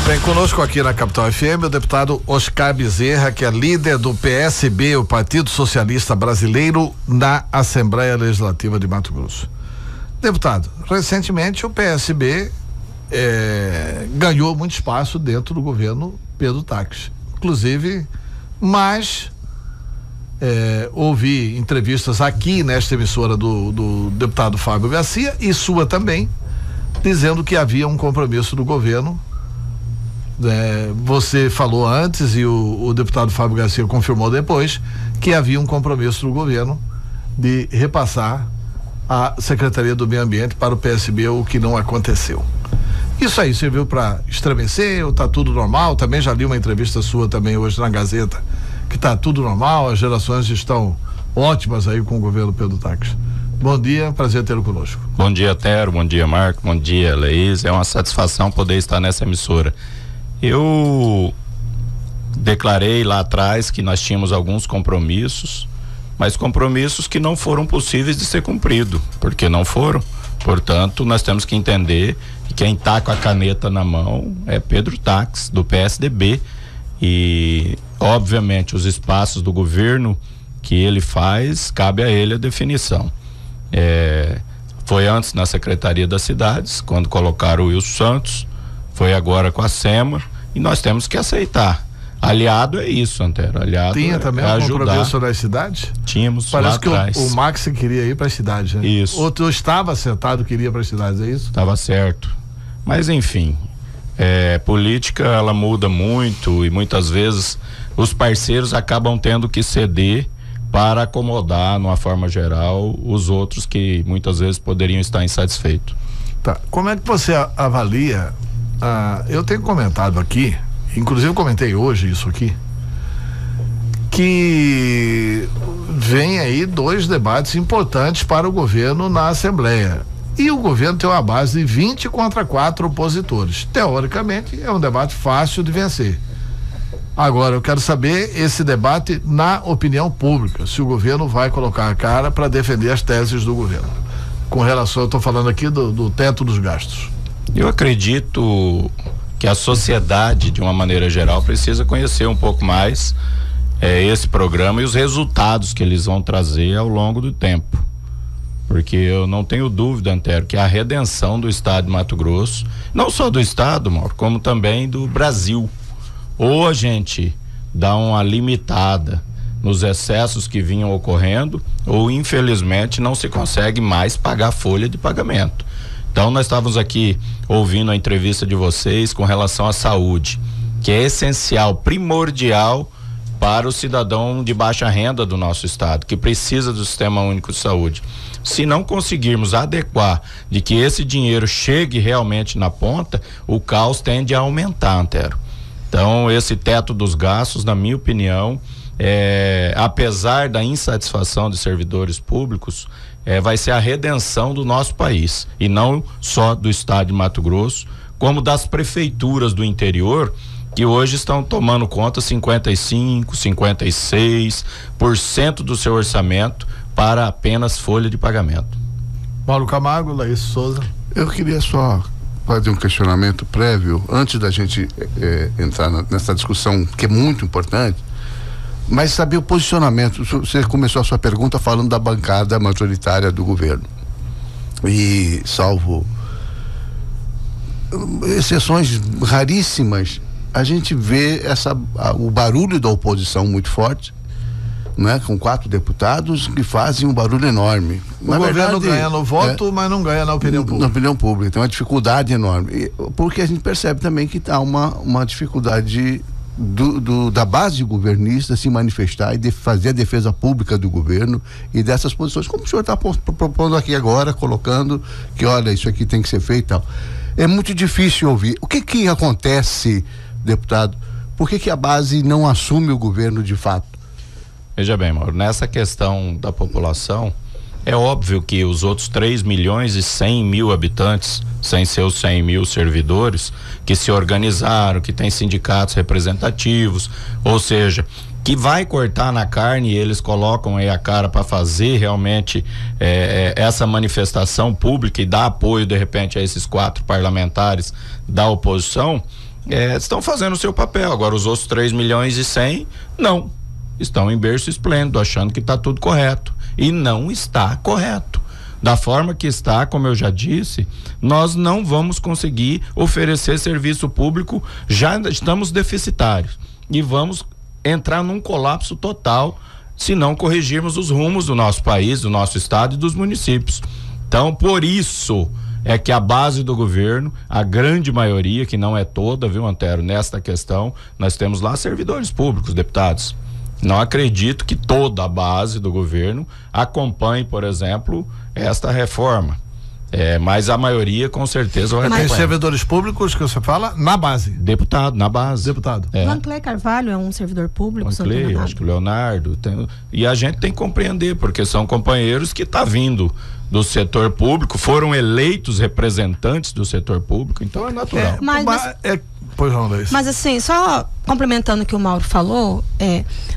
Bem, conosco aqui na Capital FM o deputado Oscar Bezerra, que é líder do PSB, o Partido Socialista Brasileiro, na Assembleia Legislativa de Mato Grosso. Deputado, recentemente o PSB ganhou muito espaço dentro do governo Pedro Taques, inclusive, mas ouvi entrevistas aqui nesta emissora do deputado Fábio Garcia e sua também, dizendo que havia um compromisso do governo. Você falou antes e o deputado Fábio Garcia confirmou depois que havia um compromisso do governo de repassar a Secretaria do Meio Ambiente para o PSB, o que não aconteceu. Isso aí serviu para estremecer ou tá tudo normal? Também já li uma entrevista sua também hoje na Gazeta, que tá tudo normal, as gerações estão ótimas aí com o governo Pedro Taques. Bom dia, prazer tê-lo conosco. Bom dia, Tero, bom dia, Marco, bom dia, Leís, é uma satisfação poder estar nessa emissora. Eu declarei lá atrás que nós tínhamos alguns compromissos, mas compromissos que não foram possíveis de ser cumprido, porque não foram. Portanto, nós temos que entender que quem está com a caneta na mão é Pedro Taques, do PSDB, e obviamente os espaços do governo que ele faz, cabe a ele a definição. Foi antes na Secretaria das Cidades, quando colocaram o Wilson Santos, foi agora com a SEMA, e nós temos que aceitar. Aliado é isso, Antero. Aliado tinha também um compromisso nas cidades? Tínhamos. Parece lá que atrás. O Max queria ir para as cidades, né? Isso. Outro estava sentado, queria ir para as cidades, é isso? Estava certo. Mas enfim, política ela muda muito e muitas vezes os parceiros acabam tendo que ceder para acomodar, numa forma geral, os outros que muitas vezes poderiam estar insatisfeitos. Tá. Como é que você avalia? Eu tenho comentado aqui, inclusive eu comentei hoje isso aqui, que vem aí 2 debates importantes para o governo na Assembleia. E o governo tem uma base de 20 contra 4 opositores. Teoricamente, é um debate fácil de vencer. Agora, eu quero saber esse debate na opinião pública, se o governo vai colocar a cara para defender as teses do governo. Com relação, eu estou falando aqui do teto dos gastos. Eu acredito que a sociedade, de uma maneira geral, precisa conhecer um pouco mais esse programa e os resultados que eles vão trazer ao longo do tempo. Porque eu não tenho dúvida, Antero, que a redenção do estado de Mato Grosso, não só do estado, Mauro, como também do Brasil. Ou a gente dá uma limitada nos excessos que vinham ocorrendo, ou infelizmente não se consegue mais pagar folha de pagamento. Então nós estávamos aqui ouvindo a entrevista de vocês com relação à saúde, que é essencial, primordial para o cidadão de baixa renda do nosso estado, que precisa do Sistema Único de Saúde. Se não conseguirmos adequar de que esse dinheiro chegue realmente na ponta, o caos tende a aumentar, Antero. Então esse teto dos gastos, na minha opinião, apesar da insatisfação de servidores públicos, vai ser a redenção do nosso país, e não só do estado de Mato Grosso, como das prefeituras do interior, que hoje estão tomando conta 55, 56% do seu orçamento para apenas folha de pagamento. Paulo Camargo, Laís Souza. Eu queria só fazer um questionamento prévio antes da gente entrar nessa discussão que é muito importante, mas saber o posicionamento. Você começou a sua pergunta falando da bancada majoritária do governo, e salvo exceções raríssimas, a gente vê o barulho da oposição muito forte, né? Com 4 deputados que fazem um barulho enorme. O governo ganha no voto, mas não ganha na opinião pública. Na opinião pública, tem uma dificuldade enorme. Porque a gente percebe também que há uma dificuldade da base governista se manifestar e fazer a defesa pública do governo e dessas posições, como o senhor está propondo aqui agora, colocando que, olha, isso aqui tem que ser feito e tal. É muito difícil ouvir. O que acontece, deputado? Por que a base não assume o governo de fato? Veja bem, Mauro, nessa questão da população, é óbvio que os outros 3.100.000 habitantes, sem seus 100 mil servidores, que se organizaram, que têm sindicatos representativos, ou seja, que vai cortar na carne, e eles colocam aí a cara para fazer realmente essa manifestação pública e dar apoio de repente a esses 4 parlamentares da oposição, estão fazendo o seu papel. Agora os outros 3.100.000 não, estão em berço esplêndido, achando que está tudo correto, e não está correto. Da forma que está, como eu já disse, nós não vamos conseguir oferecer serviço público, já estamos deficitários e vamos entrar num colapso total se não corrigirmos os rumos do nosso país, do nosso estado e dos municípios. Então, por isso é que a base do governo, a grande maioria, que não é toda, viu, Antero, nesta questão, nós temos lá servidores públicos, deputados. Não acredito que toda a base do governo acompanhe, por exemplo, esta reforma. Mas a maioria com certeza vai acompanhar. Tem servidores públicos que você fala na base. Deputado, na base. Deputado. Vanclé Carvalho é um servidor público. Vanclé, acho que o Leonardo. E a gente tem que compreender, porque são companheiros que tá vindo do setor público, foram eleitos representantes do setor público, então é natural. Mas assim, só complementando o que o Mauro falou,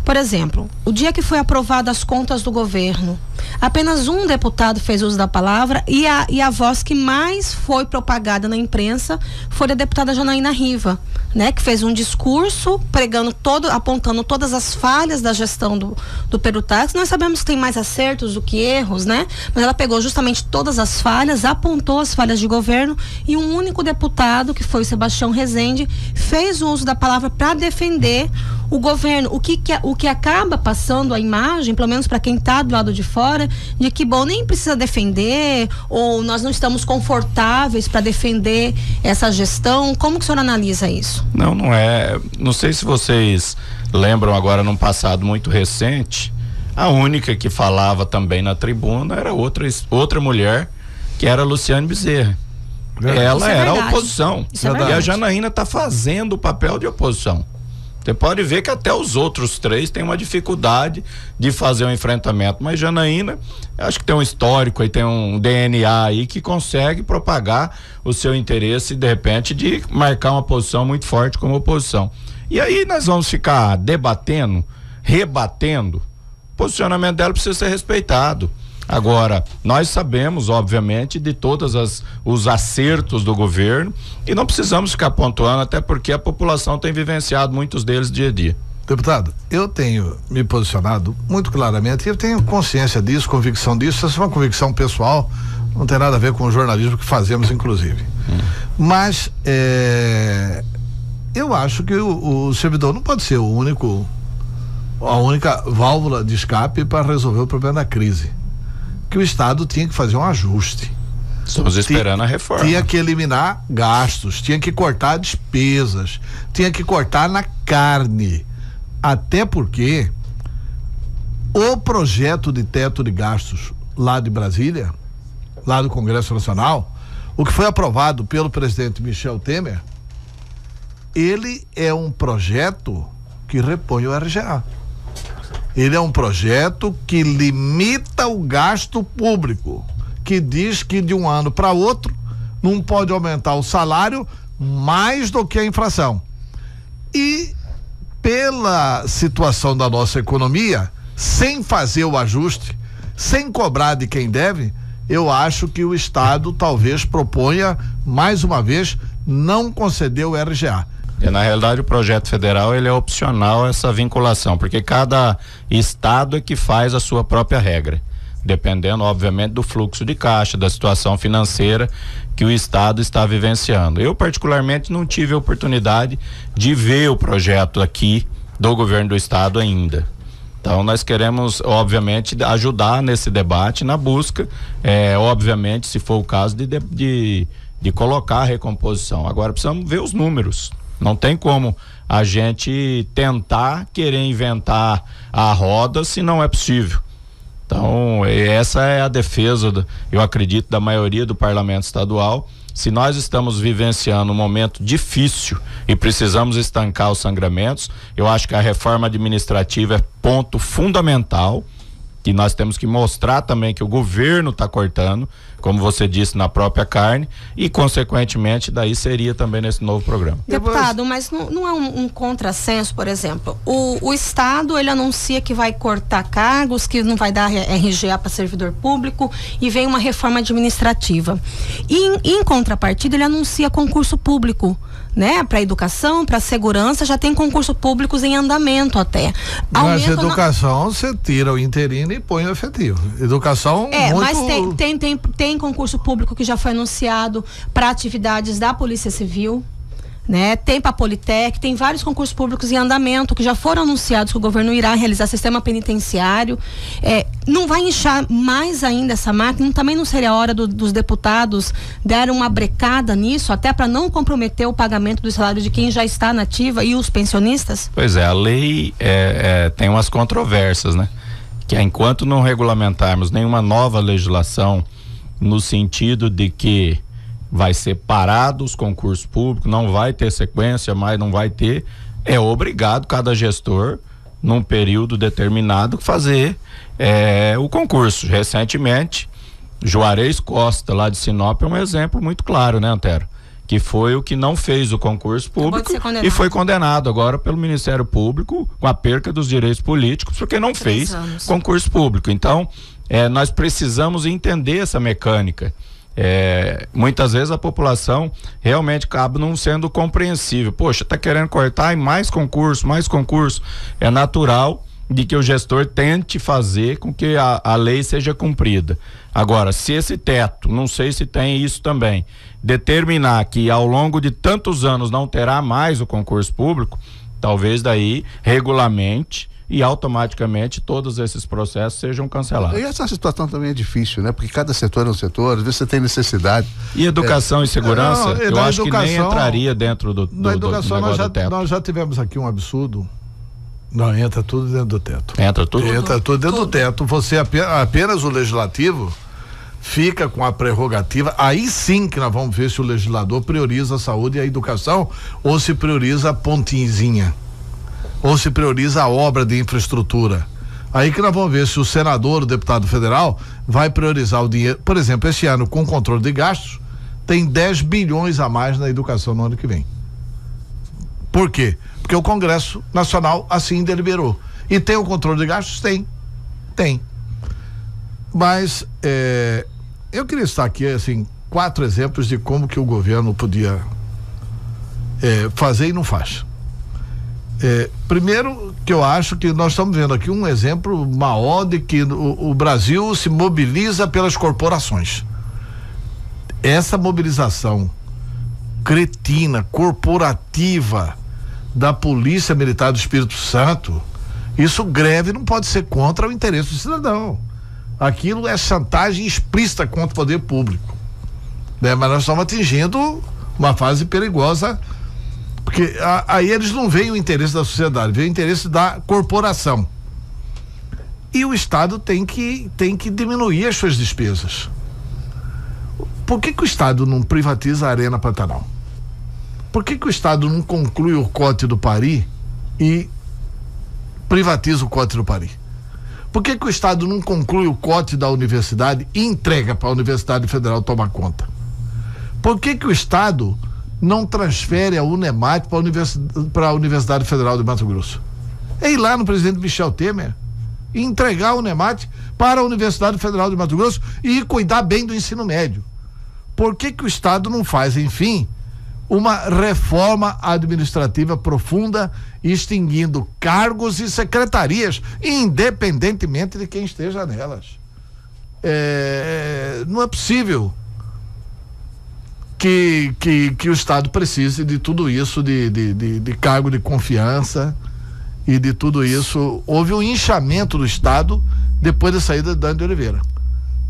por exemplo, o dia que foi aprovado as contas do governo, apenas um deputado fez uso da palavra e a voz que mais foi propagada na imprensa foi a deputada Janaína Riva, né? Que fez um discurso apontando todas as falhas da gestão do Perutax. Nós sabemos que tem mais acertos do que erros, né? Mas ela pegou justamente todas as falhas, apontou as falhas de governo, e um único deputado, que foi o Sebastião Rezende, fez o uso da palavra para defender o governo, o que acaba passando a imagem, pelo menos para quem está do lado de fora, de que, bom, nem precisa defender, ou nós não estamos confortáveis para defender essa gestão. Como que o senhor analisa isso? Não é. Não sei se vocês lembram agora, num passado muito recente, a única que falava também na tribuna era outra mulher, que era a Luciane Bezerra. Ela era a oposição. E a Janaína está fazendo o papel de oposição. Você pode ver que até os outros três têm uma dificuldade de fazer um enfrentamento, mas Janaína, acho que tem um histórico aí, tem um DNA aí que consegue propagar o seu interesse, de repente, de marcar uma posição muito forte como oposição. E aí nós vamos ficar debatendo, rebatendo. O posicionamento dela precisa ser respeitado. Agora, nós sabemos, obviamente, de todos os acertos do governo, e não precisamos ficar pontuando, até porque a população tem vivenciado muitos deles dia a dia. Deputado, eu tenho me posicionado muito claramente, e eu tenho consciência disso, convicção disso. Essa é uma convicção pessoal, não tem nada a ver com o jornalismo que fazemos, inclusive. Mas eu acho que o servidor não pode ser a única válvula de escape para resolver o problema da crise. Que o Estado tinha que fazer um ajuste. Estamos esperando a reforma. Tinha que eliminar gastos, tinha que cortar despesas, tinha que cortar na carne. Até porque o projeto de teto de gastos lá de Brasília, lá do Congresso Nacional, o que foi aprovado pelo presidente Michel Temer, ele é um projeto que repõe o RGA. Ele é um projeto que limita o gasto público, que diz que de um ano para outro não pode aumentar o salário mais do que a inflação. E pela situação da nossa economia, sem fazer o ajuste, sem cobrar de quem deve, eu acho que o Estado talvez proponha, mais uma vez, não conceder o RGA. Na realidade, o projeto federal, ele é opcional, essa vinculação, porque cada estado é que faz a sua própria regra, dependendo, obviamente, do fluxo de caixa, da situação financeira que o estado está vivenciando. Eu, particularmente, não tive a oportunidade de ver o projeto aqui do governo do estado ainda. Então, nós queremos, obviamente, ajudar nesse debate, na busca, obviamente, se for o caso, de colocar a recomposição. Agora, precisamos ver os números. Não tem como a gente tentar querer inventar a roda se não é possível. Então, essa é a defesa, eu acredito, da maioria do parlamento estadual. Se nós estamos vivenciando um momento difícil e precisamos estancar os sangramentos, eu acho que a reforma administrativa é ponto fundamental, que nós temos que mostrar também que o governo está cortando, como você disse, na própria carne e, consequentemente, daí seria também nesse novo programa. Deputado, mas não é um contrassenso, por exemplo, o Estado, ele anuncia que vai cortar cargos, que não vai dar RGA para servidor público e vem uma reforma administrativa. E em contrapartida, ele anuncia concurso público, né? Para educação, para segurança, já tem concursos públicos em andamento até. Mas educação, você tira o interino e põe o efetivo. Educação muito... mas tem concurso público que já foi anunciado para atividades da Polícia Civil, né? Tem para Politec, tem vários concursos públicos em andamento que já foram anunciados que o governo irá realizar sistema penitenciário. Não vai inchar mais ainda essa máquina? Também não seria a hora dos deputados darem uma brecada nisso, até para não comprometer o pagamento do salário de quem já está na ativa e os pensionistas? Pois é, a lei tem umas controvérsias, né? Que enquanto não regulamentarmos nenhuma nova legislação no sentido de que vai ser parado os concursos públicos, não vai ter sequência, mas não vai ter, é obrigado cada gestor, num período determinado, fazer o concurso. Recentemente, Juarez Costa, lá de Sinop, é um exemplo muito claro, né, Antero? Que foi o que não fez o concurso público e foi condenado agora pelo Ministério Público com a perca dos direitos políticos, porque não fez concurso público. Então, nós precisamos entender essa mecânica. Muitas vezes a população realmente acaba não sendo compreensível. Poxa, tá querendo cortar e mais concurso. É natural de que o gestor tente fazer com que a lei seja cumprida. Agora, se esse teto, não sei se tem isso também, determinar que ao longo de tantos anos não terá mais o concurso público, talvez daí regulamente e automaticamente todos esses processos sejam cancelados. E essa situação também é difícil, né? Porque cada setor é um setor, às vezes você tem necessidade. E educação e segurança, eu acho que nem entraria dentro do negócio do teto. Nós já tivemos aqui um absurdo. Não, entra tudo dentro do teto. Entra tudo dentro do teto. Você apenas o legislativo fica com a prerrogativa, aí sim que nós vamos ver se o legislador prioriza a saúde e a educação ou se prioriza a pontinzinha. Ou se prioriza a obra de infraestrutura. Aí que nós vamos ver se o senador, o deputado federal, vai priorizar o dinheiro. Por exemplo, esse ano, com controle de gastos, tem 10 bilhões a mais na educação no ano que vem. Por quê? Porque o Congresso Nacional assim deliberou. E tem o controle de gastos? Tem. Mas eu queria estar aqui, assim, 4 exemplos de como que o governo podia fazer e não faz. Primeiro, que eu acho que nós estamos vendo aqui um exemplo maior de que o Brasil se mobiliza pelas corporações. Essa mobilização cretina, corporativa da Polícia Militar do Espírito Santo, isso greve não pode ser contra o interesse do cidadão. Aquilo é chantagem explícita contra o poder público, né? Mas nós estamos atingindo uma fase perigosa. Porque aí eles não veem o interesse da sociedade, veem o interesse da corporação. E o Estado tem que diminuir as suas despesas. Por que o Estado não privatiza a Arena Pantanal? Por que o Estado não conclui o Cote do Pari e privatiza o Cote do Pari? Por que o Estado não conclui o Cote da universidade e entrega para a Universidade Federal tomar conta? Por que o Estado não transfere a Unemat para a Universidade Federal de Mato Grosso? É ir lá no presidente Michel Temer e entregar a Unemat para a Universidade Federal de Mato Grosso e cuidar bem do ensino médio. Por que o Estado não faz, enfim, uma reforma administrativa profunda, extinguindo cargos e secretarias, independentemente de quem esteja nelas? Não é possível que o Estado precise de tudo isso, de cargo de confiança e de tudo isso. Houve um inchamento do Estado depois da saída de Dani de Oliveira.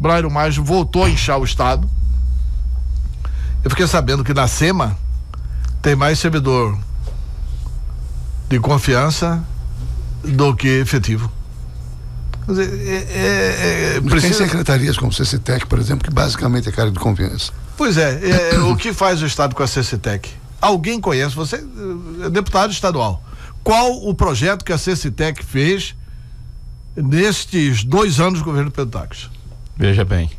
Brairo Maggi voltou a inchar o Estado. Eu fiquei sabendo que na SEMA tem mais servidor de confiança do que efetivo. Quer dizer, tem secretarias como o CCTEC, por exemplo, que basicamente é cargo de confiança. Pois o que faz o Estado com a CCTEC? Alguém conhece? Você é deputado estadual. Qual o projeto que a CCTEC fez nestes 2 anos do governo Pedro Taques? Veja bem,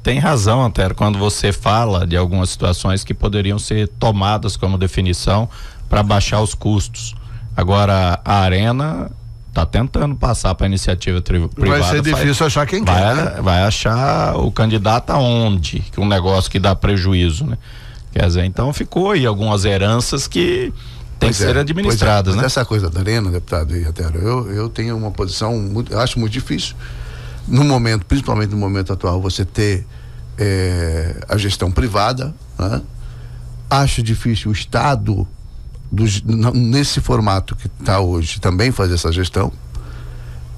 Tem razão, Antero, quando você fala de algumas situações que poderiam ser tomadas como definição para baixar os custos. Agora, a Arena está tentando passar para a iniciativa privada. Vai ser difícil achar quem quer, né? Vai achar o candidato aonde? Que um negócio que dá prejuízo, né? Quer dizer, então ficou aí algumas heranças que tem que ser administradas, mas né? essa coisa da Arena, deputado Antero, eu tenho uma posição, eu acho muito difícil, no momento, principalmente no momento atual, você ter a gestão privada, né? Acho difícil o Estado nesse formato que está hoje também fazer essa gestão,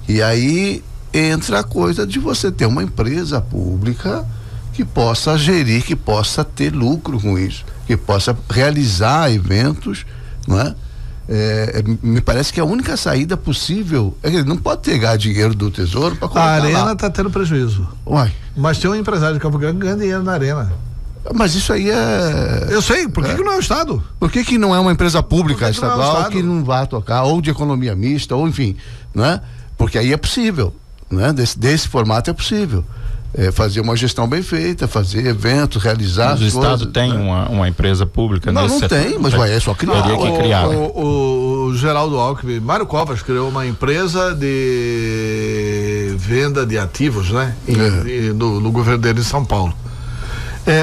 e aí entra a coisa de você ter uma empresa pública que possa gerir, que possa ter lucro com isso, que possa realizar eventos, não é? Me parece que a única saída possível é que ele não pode pegar dinheiro do Tesouro para colocar lá. A Arena lá. está tendo prejuízo. Uai. Mas tem um empresário de Campo Grande que ganha dinheiro na Arena. Mas isso aí Eu sei, por que não é o Estado? Por que não é uma empresa pública estadual que não vai tocar, ou de economia mista, ou enfim, não é? Porque aí é possível, né? Desse formato é possível. Fazer uma gestão bem feita, fazer eventos, realizar Mas o Estado tem uma empresa pública nesse setor? Não tem, mas é só criar. Teria que criar. O Geraldo Alckmin, Mário Covas criou uma empresa de venda de ativos, né? No governo dele em São Paulo.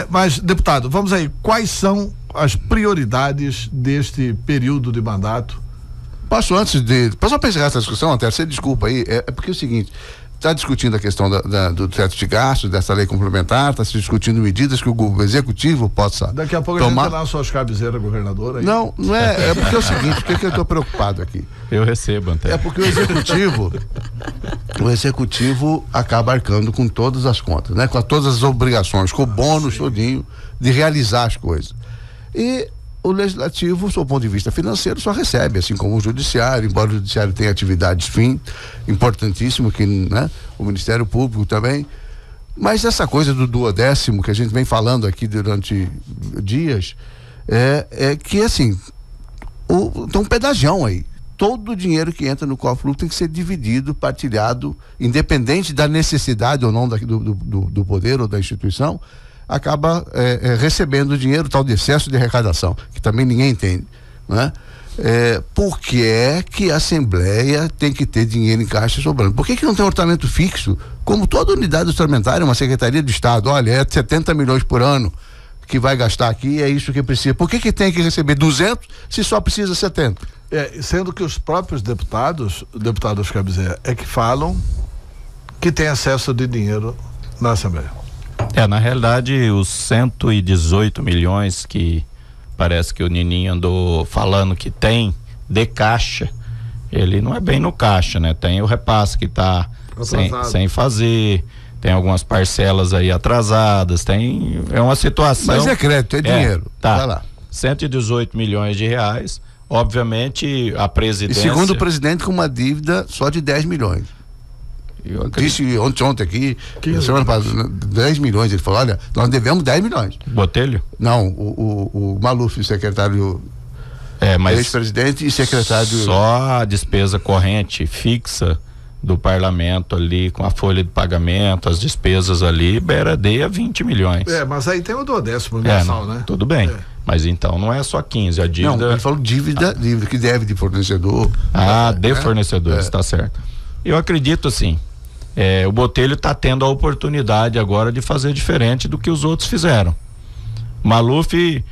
Mas, deputado, vamos aí, quais são as prioridades deste período de mandato? Posso para encerrar essa discussão, Antero, você desculpa aí, é porque é o seguinte, está discutindo a questão do teto de gastos, dessa lei complementar, está se discutindo medidas que o executivo possa daqui a pouco tomar. A gente lança suas cabeceiras, governador. Aí. Não é porque é o seguinte, por que eu estou preocupado aqui? Eu recebo, Antero. É porque o executivo acaba arcando com todas as contas, né? Com todas as obrigações, com o bônus todinho de realizar as coisas. E o legislativo, do seu ponto de vista financeiro, só recebe, assim como o judiciário, embora o judiciário tenha atividades importantíssimo, que, né? O Ministério Público também. Mas essa coisa do duodécimo que a gente vem falando aqui durante dias, é que assim, tem um pedagião aí. Todo o dinheiro que entra no cofre público tem que ser dividido, partilhado, independente da necessidade ou não do poder ou da instituição, acaba recebendo dinheiro, tal de excesso de arrecadação, que também ninguém entende, né? Por que é que a Assembleia tem que ter dinheiro em caixa sobrando? Por que não tem orçamento fixo? Como toda unidade orçamentária, uma Secretaria de Estado, olha, 70 milhões por ano que vai gastar aqui, é isso que precisa. Por que tem que receber 200 se só precisa 70? Sendo que os próprios deputados Cabezé, que falam que tem acesso de dinheiro na Assembleia. Na realidade, os 118 milhões que parece que o Nininho andou falando que tem de caixa, ele não é bem no caixa, né? Tem o repasse que está sem fazer, tem algumas parcelas aí atrasadas, é uma situação. Mas é crédito, é dinheiro. Tá. Vai lá. 118 milhões de reais, obviamente a presidência... E segundo o presidente, com uma dívida só de 10 milhões. Disse ontem aqui, semana passada, 10 milhões, ele falou, olha, nós devemos 10 milhões. Botelho? Não, o Maluf, secretário, mas ex-presidente e secretário... Só a despesa corrente fixa do parlamento ali, com a folha de pagamento, as despesas ali, beiradeia 20 milhões. Mas aí tem o duodécimo mensal, né? Tudo bem, mas então não é só 15, a dívida... Não, ele falou dívida que deve de fornecedor. De fornecedores, tá certo. Eu acredito assim, o Botelho está tendo a oportunidade agora de fazer diferente do que os outros fizeram. Maluf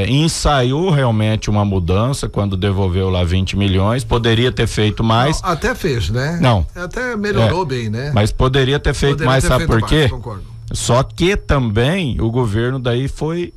ensaiou realmente uma mudança quando devolveu lá 20 milhões, poderia ter feito mais. Não, até fez, né? Não. Até melhorou bem, né? Mas poderia ter feito mais, sabe por quê? Concordo. Só que também o governo daí foi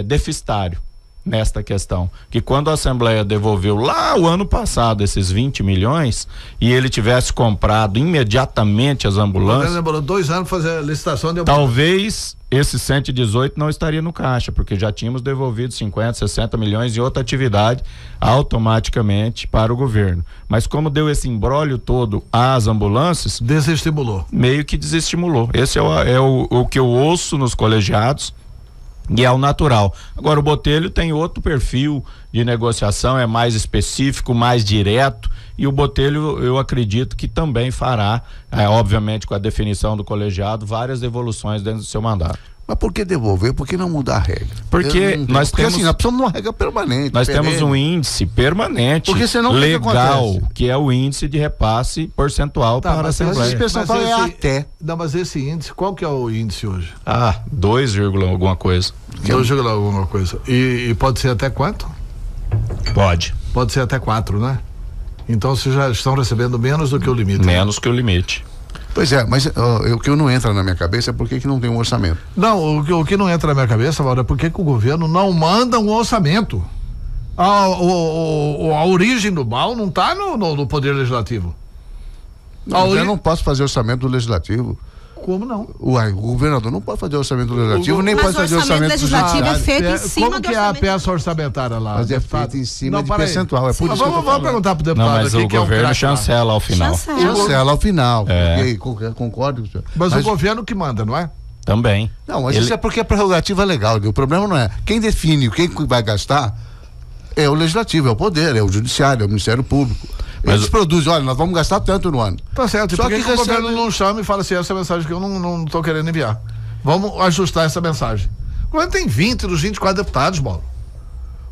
deficitário nesta questão, que quando a Assembleia devolveu lá o ano passado esses 20 milhões e ele tivesse comprado imediatamente as ambulâncias, demorou 2 anos para fazer a licitação de ambulância. Talvez esse 118 não estaria no caixa, porque já tínhamos devolvido 50, 60 milhões em outra atividade automaticamente para o governo. Mas como deu esse imbróglio todo às ambulâncias, desestimulou. Meio que desestimulou. Esse é o que eu ouço nos colegiados. e é o natural. Agora o Botelho tem outro perfil de negociação, é mais específico, mais direto, e o Botelho eu acredito que também fará, obviamente com a definição do colegiado, várias devoluções dentro do seu mandato. Mas por que devolver? Por que não mudar a regra? Porque nós temos, assim, nós precisamos de uma regra permanente. Nós temos um índice permanente legal, que é o índice de repasse percentual para a Assembleia. Mas esse índice, qual que é o índice hoje? 2, alguma coisa. 2, alguma coisa. E pode ser até quanto? Pode. Pode ser até 4, né? Então vocês já estão recebendo menos do que o limite. Menos que o limite. Pois é, mas o que não entra na minha cabeça é por que não tem um orçamento. Não, o que não entra na minha cabeça, Mauro, é por que o governo não manda um orçamento. A origem do mal não está no Poder Legislativo. Eu não posso fazer orçamento do Legislativo. Como não? O governador não pode fazer orçamento legislativo, nem pode fazer orçamento legislativo é feito em cima como que é a peça orçamentária lá? Mas é feito em cima de percentual. É por isso vamos perguntar pro deputado. Não, mas o governo chancela ao final. Chancela ao final. E aí, concordo. Mas o governo que manda, não é? Também. Não, mas isso é porque é prerrogativa legal. O problema não é. Quem define quem vai gastar é o legislativo, é o poder, é o judiciário, é o Ministério Público. Eles produzem, olha, nós vamos gastar tanto no ano. Tá certo, só que o governo não chama e fala assim, essa mensagem que eu não tô querendo enviar. Vamos ajustar essa mensagem. O governo tem 20 dos 24 deputados, Paulo.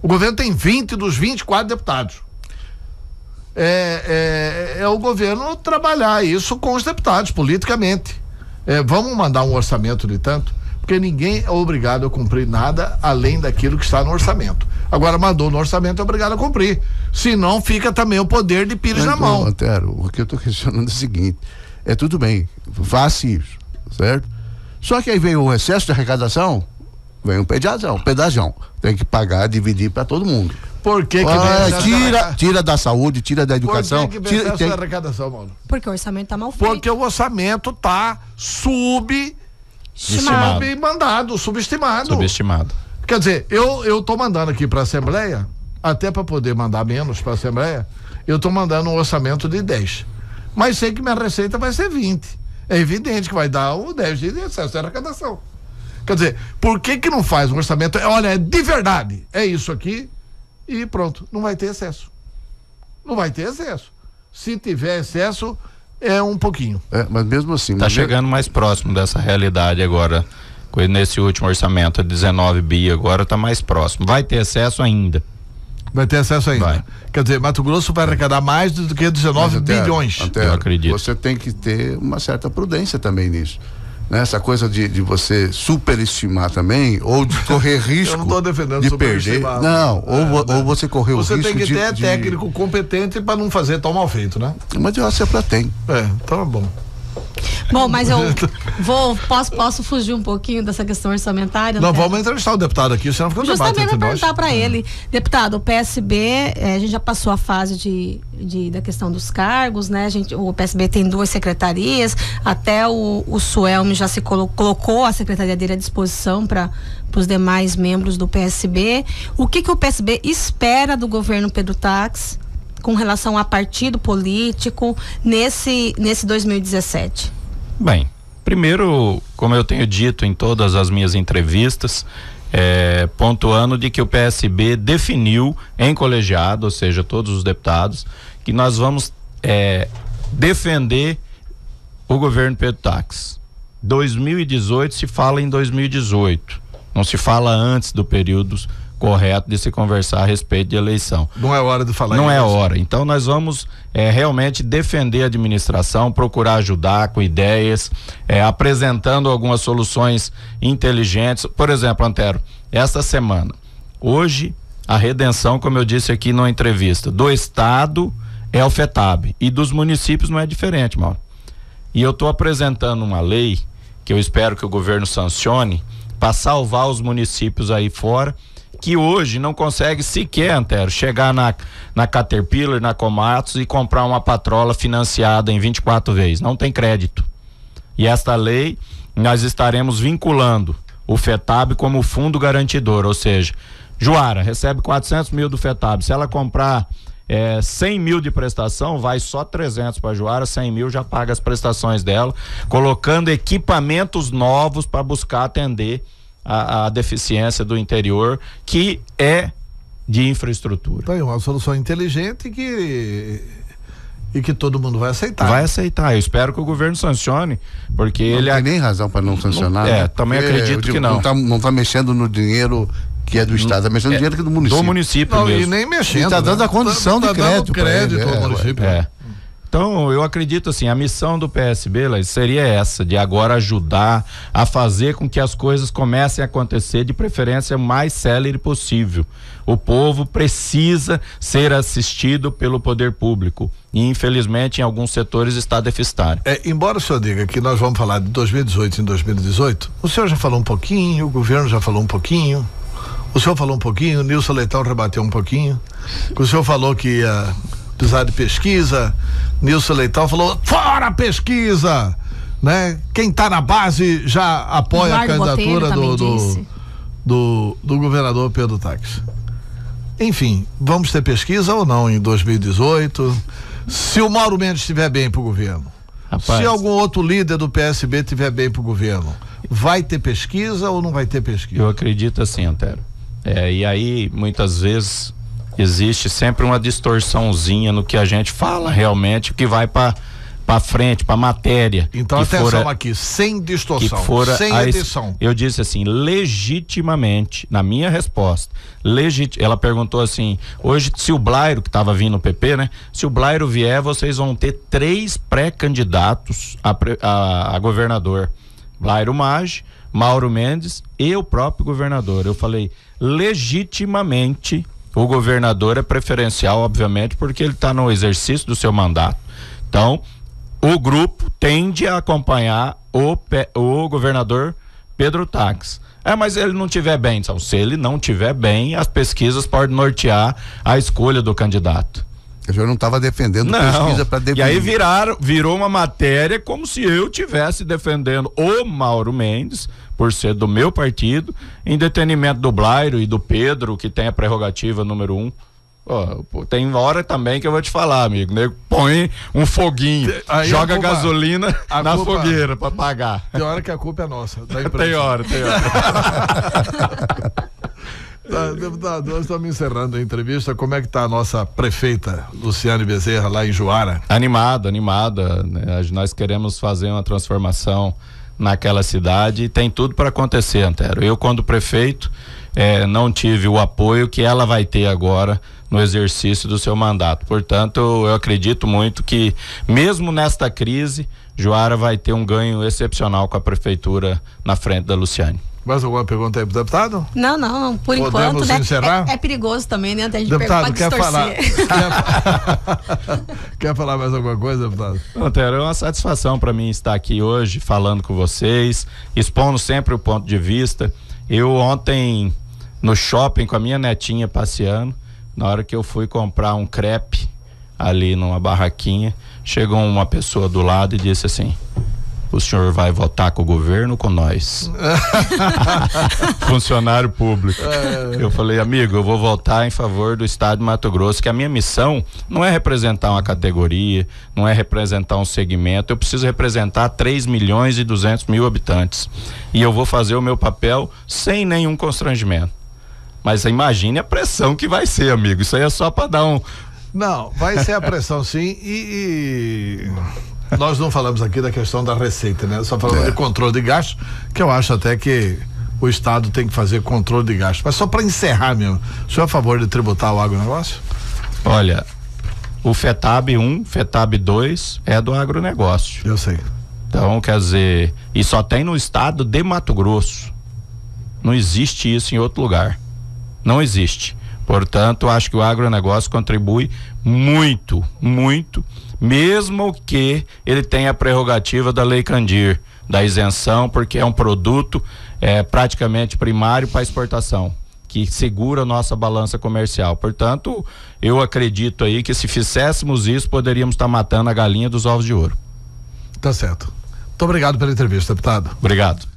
O governo tem 20 dos 24 deputados. É o governo trabalhar isso com os deputados, politicamente. Vamos mandar um orçamento de tanto, porque ninguém é obrigado a cumprir nada além daquilo que está no orçamento. Agora mandou no orçamento, é obrigado a cumprir. Senão fica também o poder de Pires na mão. Antero, o que eu estou questionando é o seguinte: tudo bem, faça isso, certo? Só que aí vem o excesso de arrecadação, vem um pedágio. Tem que pagar, dividir para todo mundo. Por que tira da saúde, tira da educação. Por que vem excesso de arrecadação, Mauro? Porque o orçamento está mal feito. Porque o orçamento está subestimado. Quer dizer, eu tô mandando aqui para a Assembleia, até para poder mandar menos para a Assembleia, eu tô mandando um orçamento de 10. Mas sei que minha receita vai ser 20. É evidente que vai dar o 10 de excesso de arrecadação. Quer dizer, por que não faz um orçamento? Olha, de verdade, é isso aqui e pronto, não vai ter excesso. Não vai ter excesso. Se tiver excesso, é um pouquinho. Mas mesmo assim... Tá chegando mais próximo dessa realidade agora. Nesse último orçamento, 19 bi agora está mais próximo. Vai ter excesso ainda. Vai ter acesso ainda. Vai. Quer dizer, Mato Grosso vai arrecadar mais do que 19 bilhões. Eu acredito. Você tem que ter uma certa prudência também nisso. Né? Essa coisa de você superestimar também, ou de correr risco. Eu não estou defendendo de perder. Não, ou você correr o risco. Você tem que ter técnico competente para não fazer tão mal feito, né? Mas eu acho que tem. Então é bom. Bom, mas eu posso fugir um pouquinho dessa questão orçamentária? Não, vamos entrevistar o deputado aqui, senão fica um debate entre nós. Justamente perguntar para ele. Deputado, o PSB, a gente já passou a fase da questão dos cargos, né? O PSB tem 2 secretarias, até o Suelme já se colocou a secretaria dele à disposição para os demais membros do PSB. O que o PSB espera do governo Pedro Tax com relação a partido político nesse 2017? Bem, primeiro, como eu tenho dito em todas as minhas entrevistas, pontuando de que o PSB definiu em colegiado, ou seja, todos os deputados, que nós vamos defender o governo Pedro Tax. 2018 se fala em 2018, não se fala antes do período correto de se conversar a respeito de eleição. Não é hora de falar. Não é hora. Então nós vamos realmente defender a administração, procurar ajudar com ideias, apresentando algumas soluções inteligentes. Por exemplo, Antero, esta semana, hoje, a redenção, como eu disse aqui numa entrevista, do Estado é o FETAB e dos municípios não é diferente, Mauro. E eu estou apresentando uma lei que eu espero que o governo sancione para salvar os municípios aí fora, que hoje não consegue sequer, Antero, chegar na Caterpillar, na Komatsu e comprar uma patrola financiada em 24 vezes. Não tem crédito. E esta lei, nós estaremos vinculando o FETAB como fundo garantidor, ou seja, Juara recebe 400 mil do FETAB. Se ela comprar 100 mil de prestação, vai só 300 para Juara, 100 mil já paga as prestações dela, colocando equipamentos novos para buscar atender a deficiência do interior, que é de infraestrutura. Então é uma solução inteligente e que todo mundo vai aceitar. Vai aceitar. Eu espero que o governo sancione, porque não ele tem nem razão para não sancionar. Né? Também acredito que não. Não tá mexendo no dinheiro que é do Estado, tá mexendo no dinheiro que é do município. Do município mesmo. E nem mexendo. Tá dando a condição de crédito. Crédito ao município. Então, eu acredito assim, a missão do PSB seria essa, de agora ajudar a fazer com que as coisas comecem a acontecer, de preferência mais célere possível. O povo precisa ser assistido pelo poder público e, infelizmente, em alguns setores está deficitário. Embora o senhor diga que nós vamos falar de 2018 em 2018, o senhor já falou um pouquinho, o governo já falou um pouquinho, o senhor falou um pouquinho, o Nilson Leitão rebateu um pouquinho, o senhor falou que ia precisar de pesquisa, Nilson Leitão falou, fora pesquisa, né? Quem está na base já apoia a candidatura do governador Pedro Taques. Enfim, vamos ter pesquisa ou não em 2018? Se o Mauro Mendes estiver bem pro governo, se algum outro líder do PSB estiver bem pro governo, vai ter pesquisa ou não vai ter pesquisa? Eu acredito assim, Antero. E aí, muitas vezes, existe sempre uma distorçãozinha no que a gente fala realmente, que vai para frente, para matéria. Então atenção aqui, sem distorção, sem edição. Eu disse assim, legitimamente, na minha resposta, ela perguntou assim, hoje se o Blairo, que estava vindo no PP, né? Se o Blairo vier, vocês vão ter 3 pré-candidatos a governador. Blairo Maggi, Mauro Mendes e o próprio governador. Eu falei, legitimamente, o governador é preferencial, obviamente, porque ele está no exercício do seu mandato. Então, o grupo tende a acompanhar o governador Pedro Taques. Mas ele não tiver bem. Então, se ele não tiver bem, as pesquisas podem nortear a escolha do candidato. Eu já não estava defendendo pesquisa para definir. E aí virou uma matéria como se eu tivesse defendendo o Mauro Mendes, por ser do meu partido, em detrimento do Blairo e do Pedro, que tem a prerrogativa número 1. Tem hora também que eu vou te falar, amigo, né? Põe um foguinho, joga gasolina na fogueira para pagar. Tem hora que a culpa é nossa. Tem hora. Deputado, nós estamos encerrando a entrevista. Como é que está a nossa prefeita Luciane Bezerra lá em Juara? Animada, né? Nós queremos fazer uma transformação naquela cidade e tem tudo para acontecer, Antero. Eu, quando prefeito, não tive o apoio que ela vai ter agora no exercício do seu mandato. Portanto, eu acredito muito que, mesmo nesta crise, Juara vai ter um ganho excepcional com a prefeitura na frente da Luciane. Mais alguma pergunta aí pro deputado? Não, por Podemos enquanto, encerrar? É perigoso também, né? A gente deputado, quer falar? Quer falar mais alguma coisa, deputado? Antero, é uma satisfação para mim estar aqui hoje falando com vocês, expondo sempre o ponto de vista. Eu ontem, no shopping com a minha netinha passeando, na hora que eu fui comprar um crepe ali numa barraquinha, chegou uma pessoa do lado e disse assim: o senhor vai votar com o governo ou com nós? Funcionário público. Eu falei, amigo, eu vou votar em favor do estado de Mato Grosso, que a minha missão não é representar uma categoria, não é representar um segmento, eu preciso representar 3.200.000 habitantes. E eu vou fazer o meu papel sem nenhum constrangimento. Mas imagine a pressão que vai ser, amigo. Isso aí é só para dar um... Não, vai ser a pressão sim e nós não falamos aqui da questão da receita, né? Só falamos de controle de gastos, que eu acho até que o Estado tem que fazer controle de gastos. Mas só para encerrar mesmo, o senhor é a favor de tributar o agronegócio? Olha, o FETAB 1, FETAB 2 é do agronegócio. Eu sei. Então, quer dizer, e só tem no estado de Mato Grosso. Não existe isso em outro lugar. Não existe. Portanto, acho que o agronegócio contribui muito, mesmo que ele tenha a prerrogativa da Lei Candir, da isenção, porque é um produto praticamente primário para exportação, que segura a nossa balança comercial. Portanto, eu acredito aí que se fizéssemos isso, poderíamos estar matando a galinha dos ovos de ouro. Tá certo. Muito obrigado pela entrevista, deputado. Obrigado.